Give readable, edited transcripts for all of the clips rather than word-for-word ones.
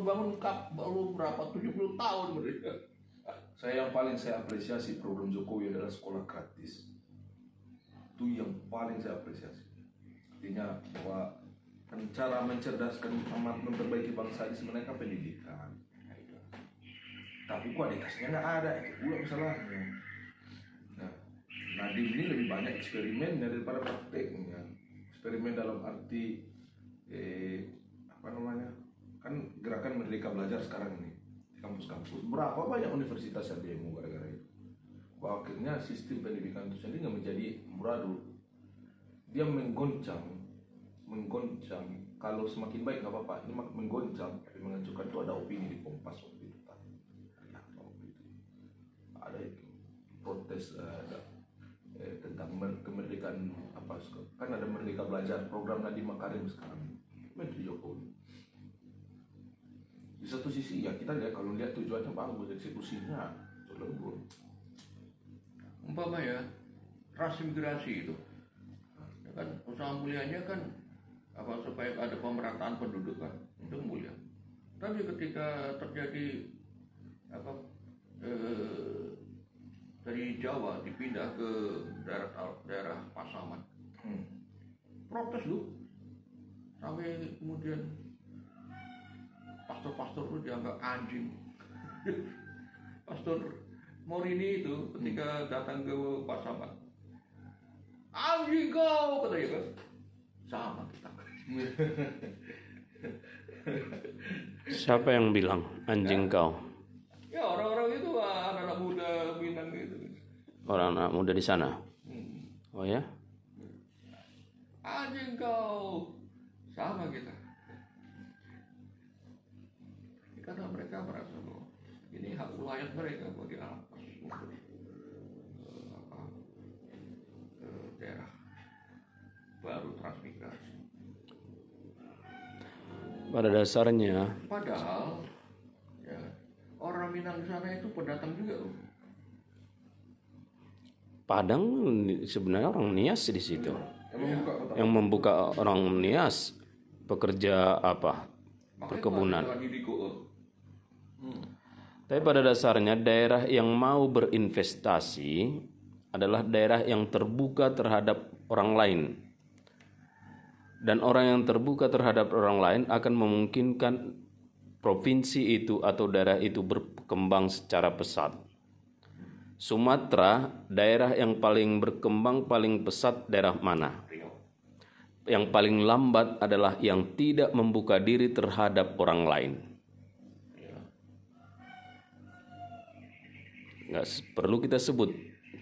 baru bangun baru berapa 70 tahun mereka. Yang paling saya apresiasi program Jokowi adalah sekolah gratis. Itu yang paling saya apresiasi. Artinya bahwa cara mencerdaskan, memperbaiki bangsa ini sebenarnya kan pendidikan. Tapi kualitasnya nggak ada, itu pula masalahnya. Nah, di ini lebih banyak eksperimen daripada prakteknya. Eksperimen dalam arti kan gerakan Merdeka Belajar sekarang ini di kampus-kampus. Berapa banyak universitas yang demo gara-gara itu? Bahwa akhirnya sistem pendidikan itu sendiri nggak menjadi amburadul. Dia menggoncang. Kalau semakin baik nggak apa-apa. Ini menggoncang, tapi mengajukan itu ada opini di Kompas waktu itu. Ada itu protes tentang kemerdekaan kan ada Merdeka Belajar program Nadiem Makarim sekarang Menteri Jokowi. Di satu sisi ya kita lihat kalau lihat tujuannya bagus, eksekusinya lembut. Umpama ya transmigrasi itu kan usaha mulianya kan supaya ada pemerataan penduduk kan, itu mulia. Tapi ketika terjadi dari Jawa dipindah ke daerah Pasaman, protes lu, sampai kemudian pastor-pastor itu dianggap anjing. Pastor Morini itu ketika datang ke Pasaman, anjing kau, katanya kan, sama kita. Siapa yang bilang anjing kau? Ya orang-orang itu anak-anak muda Minang gitu. Orang anak muda di sana. Oh ya? Anjing kau, sama kita. Karena mereka merasa bahwa ini hak wilayah mereka mau dirampas ke daerah baru transmigrasi. Pada dasarnya. Padahal ya, orang Minang di sana itu pendatang juga loh. Padang sebenarnya orang Nias di situ. Yang membuka orang Nias pekerja apa? Perkebunan. Tapi pada dasarnya daerah yang mau berinvestasi adalah daerah yang terbuka terhadap orang lain. Dan orang yang terbuka terhadap orang lain akan memungkinkan provinsi itu atau daerah itu berkembang secara pesat. Sumatera, daerah yang paling berkembang paling pesat daerah mana? Yang paling lambat adalah yang tidak membuka diri terhadap orang lain. Nggak perlu kita sebut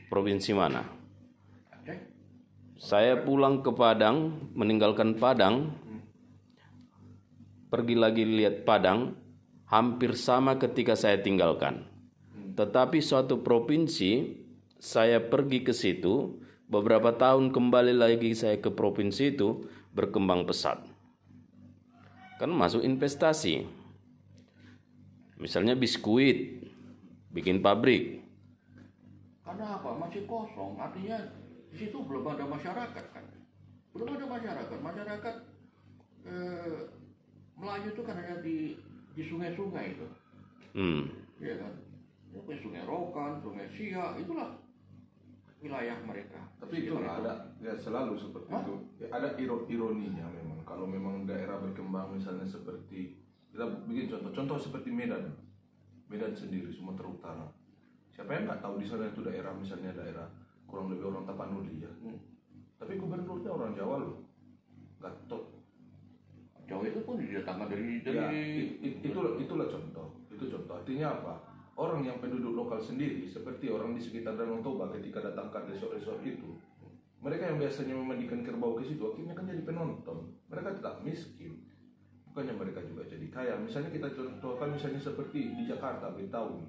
provinsi mana. Saya pulang ke Padang, meninggalkan Padang, pergi lagi lihat Padang, hampir sama ketika saya tinggalkan. Tetapi suatu provinsi, saya pergi ke situ, beberapa tahun kembali lagi saya ke provinsi itu, berkembang pesat. Kan masuk investasi. Misalnya biskuit, bikin pabrik. Karena apa? Masih kosong, artinya di situ belum ada masyarakat kan. Belum ada masyarakat. Masyarakat Melayu itu kan hanya di sungai-sungai itu. Iya kan? Sungai Rokan, Sungai Siak, itulah wilayah mereka. Tapi itu ada ya selalu seperti itu. Ya, ada ironinya memang. Kalau memang daerah berkembang misalnya seperti kita bikin contoh seperti Medan sendiri, Sumatera Utara. Siapa yang nggak tahu di sana itu daerah misalnya daerah kurang lebih orang Tapanuli ya. Tapi gubernurnya orang Jawa loh, Gatot. Jawa itu pun didatangkan dari ya, itulah contoh. Itu contoh. Artinya apa? Orang yang penduduk lokal sendiri seperti orang di sekitar Danau Toba ketika datang ke resort-resort itu, mereka yang biasanya memandikan kerbau ke situ akhirnya kan jadi penonton. Mereka tetap miskin. Bukannya mereka juga jadi kaya. Misalnya kita contohkan misalnya seperti di Jakarta, Betawi.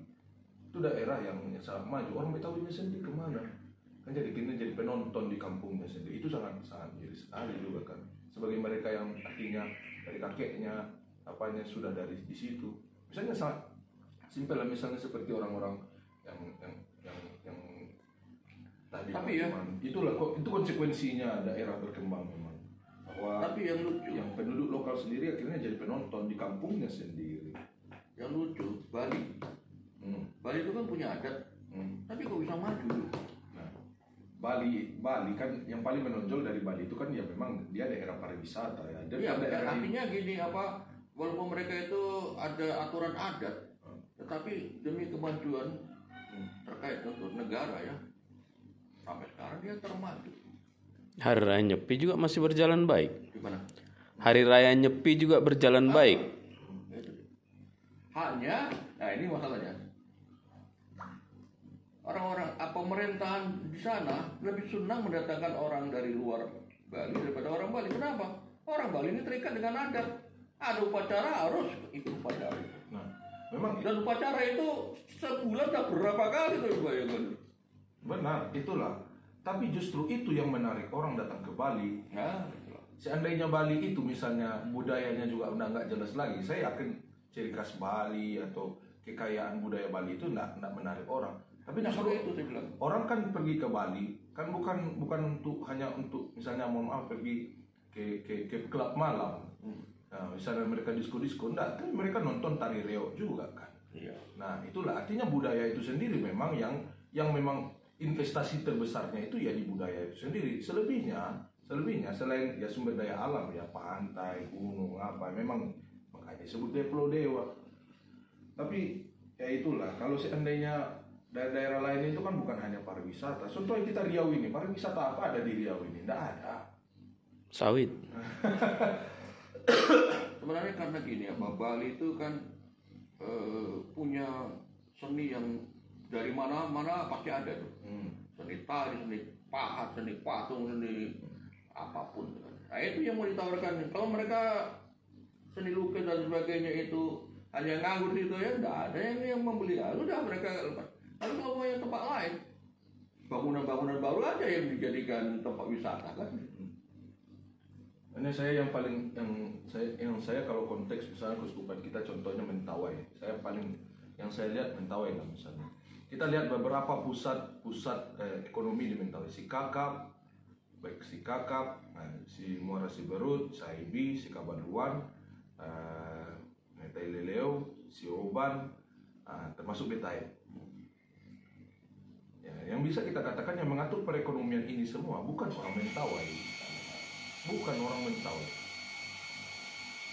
Itu daerah yang sangat maju. Orang Betawinya sendiri kemana? Kan jadi penonton di kampungnya sendiri. Itu sangat miris sekali juga kan. Sebagai mereka yang artinya dari kakeknya apanya sudah dari di situ. Misalnya sangat simpel lah, misalnya seperti orang-orang yang tadi. Tapi ya itulah itu konsekuensinya daerah berkembang memang. bahwa Tapi yang lucu, yang penduduk lokal sendiri akhirnya jadi penonton di kampungnya sendiri. yang lucu Bali. Bali itu kan punya adat, tapi kok bisa maju? Nah, Bali kan yang paling menonjol dari Bali itu kan ya memang dia daerah pariwisata ya. Dan Iya, daerah artinya gini apa? Walaupun mereka itu ada aturan adat, tetapi demi kemajuan terkait untuk negara ya, sampai sekarang dia termaju. Hari Raya Nyepi juga masih berjalan baik. Gimana? Hari Raya Nyepi juga berjalan baik. Itu. Hanya, nah ini masalahnya. Orang-orang pemerintahan di sana lebih senang mendatangkan orang dari luar Bali daripada orang Bali. Kenapa? Orang Bali ini terikat dengan adat. Ada upacara harus ikut upacara. Nah, memang Dan upacara itu sebulan tak berapa kali tuh bayangkan. benar, itulah. Tapi justru itu yang menarik orang datang ke Bali. Nah, Seandainya Bali itu misalnya budayanya juga udah nggak jelas lagi, saya yakin ciri khas Bali atau kekayaan budaya Bali itu nggak menarik orang. Tapi justru itu saya bilang. orang kan pergi ke Bali kan bukan untuk hanya untuk misalnya mohon maaf pergi ke klub malam. Nah, misalnya mereka disko-disko, enggak, tapi mereka nonton tari reog juga kan. Iya. Nah, itulah artinya budaya itu sendiri memang yang memang investasi terbesarnya itu ya di budaya itu sendiri. Selebihnya selain ya sumber daya alam ya pantai, gunung apa, memang makanya disebut dia Pulau Dewa. Tapi ya itulah kalau seandainya daerah-daerah lain itu kan bukan hanya pariwisata. Contohnya kita Riau ini, pariwisata apa ada di Riau ini? Tidak ada. Sawit. Sebenarnya karena gini ya, Bali itu kan punya seni yang dari mana-mana pasti ada tuh. Seni tari, seni pahat, seni patung, seni apapun. Nah itu yang mau ditawarkan. Kalau mereka seni lukis dan sebagainya itu hanya nganggur gitu ya, enggak ada yang membeli. Ya, udah mereka lepas. Lalu kalau mau yang tempat lain, bangunan-bangunan baru aja yang dijadikan tempat wisata kan. Ini saya yang saya kalau konteks misalnya keuskupan kita contohnya Mentawai. Yang saya lihat Mentawai lah misalnya. Kita lihat beberapa pusat ekonomi di Mentawai. Sikakap, baik Sikakap, si Muara Siberut, Saibi, Sikabaluan, Taileleo, Sioban, termasuk Betai. Ya, yang bisa kita katakan yang mengatur perekonomian ini semua bukan orang Mentawai. Bukan orang Mentawai.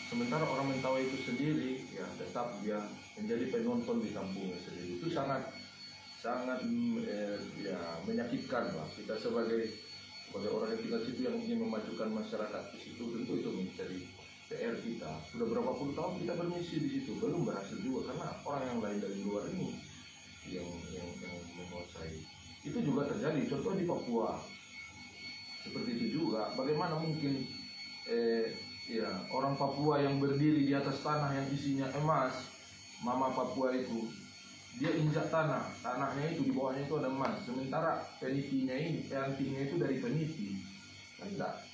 Sementara orang Mentawai itu sendiri ya tetap dia menjadi penonton di kampungnya sendiri. Itu sangat ya menyakitkan lah. Kita sebagai orang yang tinggal situ yang ingin memajukan masyarakat di situ, tentu itu menjadi PR kita. Sudah berapa puluh tahun kita bermisi di situ, belum berhasil juga karena orang yang lain dari luar ini yang menguasai. Itu juga terjadi. Contoh di Papua. Seperti itu juga. Bagaimana mungkin ya orang Papua yang berdiri di atas tanah yang isinya emas, Mama Papua itu dia injak tanahnya itu di bawahnya itu ada emas. Sementara penitinya itu dari peniti. Enggak.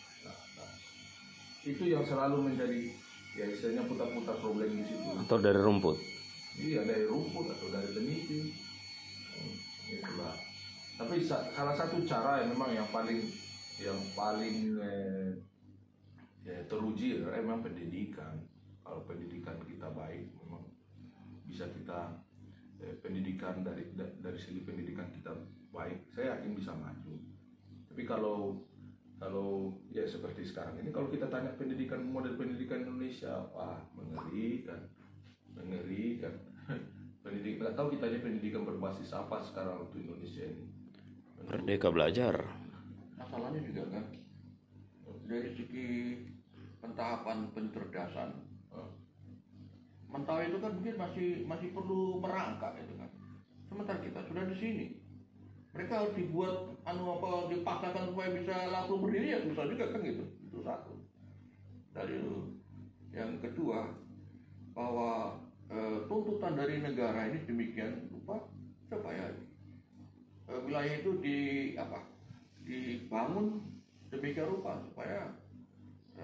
Itu yang selalu menjadi ya istilahnya putar-putar problem di situ. Atau dari rumput. Iya, dari rumput atau dari peniti. Itulah. Tapi salah satu cara yang memang yang paling teruji adalah memang pendidikan. Kalau pendidikan kita baik, memang bisa kita pendidikan dari segi pendidikan kita baik, saya yakin bisa maju. Tapi kalau ya seperti sekarang ini, kalau kita tanya model pendidikan Indonesia, wah mengerikan. Pendidikan, nggak tahu kita aja pendidikan berbasis apa sekarang untuk Indonesia ini. Merdeka belajar. Masalahnya juga kan dari segi pentahapan pencerdasan, Mentawai itu kan mungkin masih perlu merangkak itu kan. Sementara kita sudah di sini, mereka harus dibuat dipaksakan supaya bisa langsung berdiri ya susah juga kan gitu. Itu satu. Dari itu, yang kedua bahwa tuntutan dari negara ini demikian rupa supaya wilayah itu dibangun demikian rupa supaya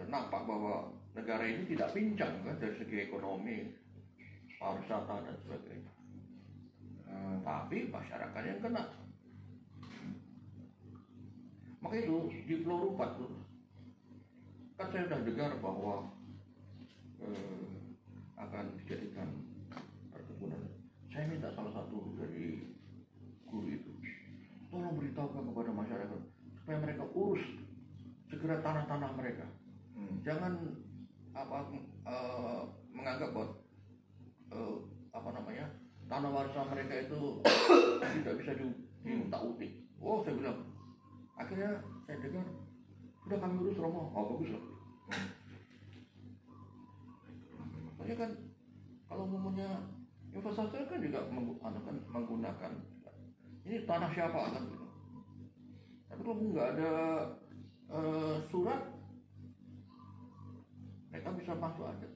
nampak bahwa negara ini tidak pincang kan dari segi ekonomi, pariwisata dan sebagainya. Tapi masyarakat yang kena. Maka itu di Pulau Rupat tuh kan saya sudah dengar bahwa akan dijadikan perkebunan. Saya minta salah satu dari guru itu, tolong beritahukan kepada masyarakat supaya mereka urus segera tanah-tanah mereka. Jangan menganggap bahwa tanah warisan mereka itu tidak bisa diutak-utik. Oh, saya bilang, akhirnya saya dengar sudah kami urus Romo. Oh, bagus lah. Makanya kan kalau ngomongnya investasi kan juga menggunakan ini tanah siapa kan gitu. Tapi kalau nggak ada surat, mereka bisa masuk aja.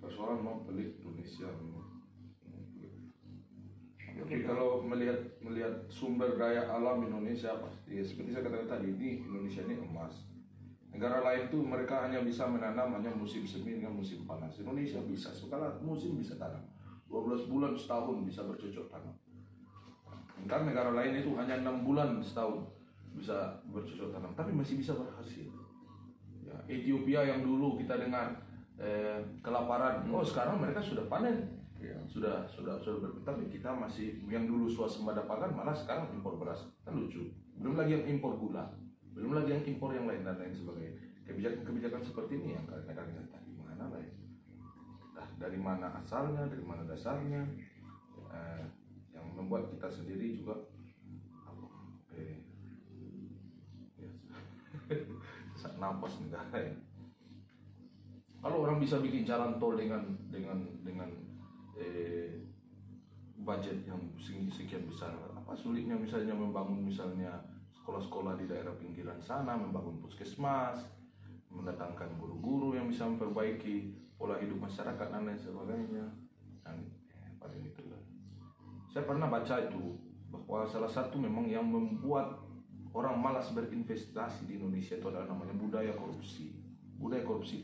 Persoalan mau pelik Indonesia. Tapi kalau melihat sumber daya alam Indonesia pasti seperti saya katakan tadi, ini Indonesia ini emas. Negara lain tuh mereka hanya bisa menanam hanya musim semi dengan musim panas. Indonesia bisa segala musim bisa tanam. 12 bulan setahun bisa bercocok tanam. Kan negara lain itu hanya 6 bulan setahun bisa bercocok tanam, tapi masih bisa berhasil. Ya, Ethiopia yang dulu kita dengar kelaparan, oh sekarang mereka sudah panen, ya, sudah tapi kita masih yang dulu swasembada pangan malah sekarang impor beras, kan lucu. Belum lagi yang impor gula, belum lagi yang impor yang lain dan lain sebagainya. Kebijakan seperti ini yang kadang-kadang tadi mana lah ya. Nah, dari mana asalnya, dari mana dasarnya, yang membuat kita sendiri juga sesak napas negara ya. Kalau orang bisa bikin jalan tol dengan budget yang sekian besar, apa sulitnya misalnya membangun misalnya sekolah-sekolah di daerah pinggiran sana, membangun puskesmas, mendatangkan guru-guru yang bisa memperbaiki pola hidup masyarakat dan lain sebagainya. Dan paling itulah. Saya pernah baca itu bahwa salah satu memang yang membuat orang malas berinvestasi di Indonesia itu adalah namanya budaya korupsi. Budaya korupsi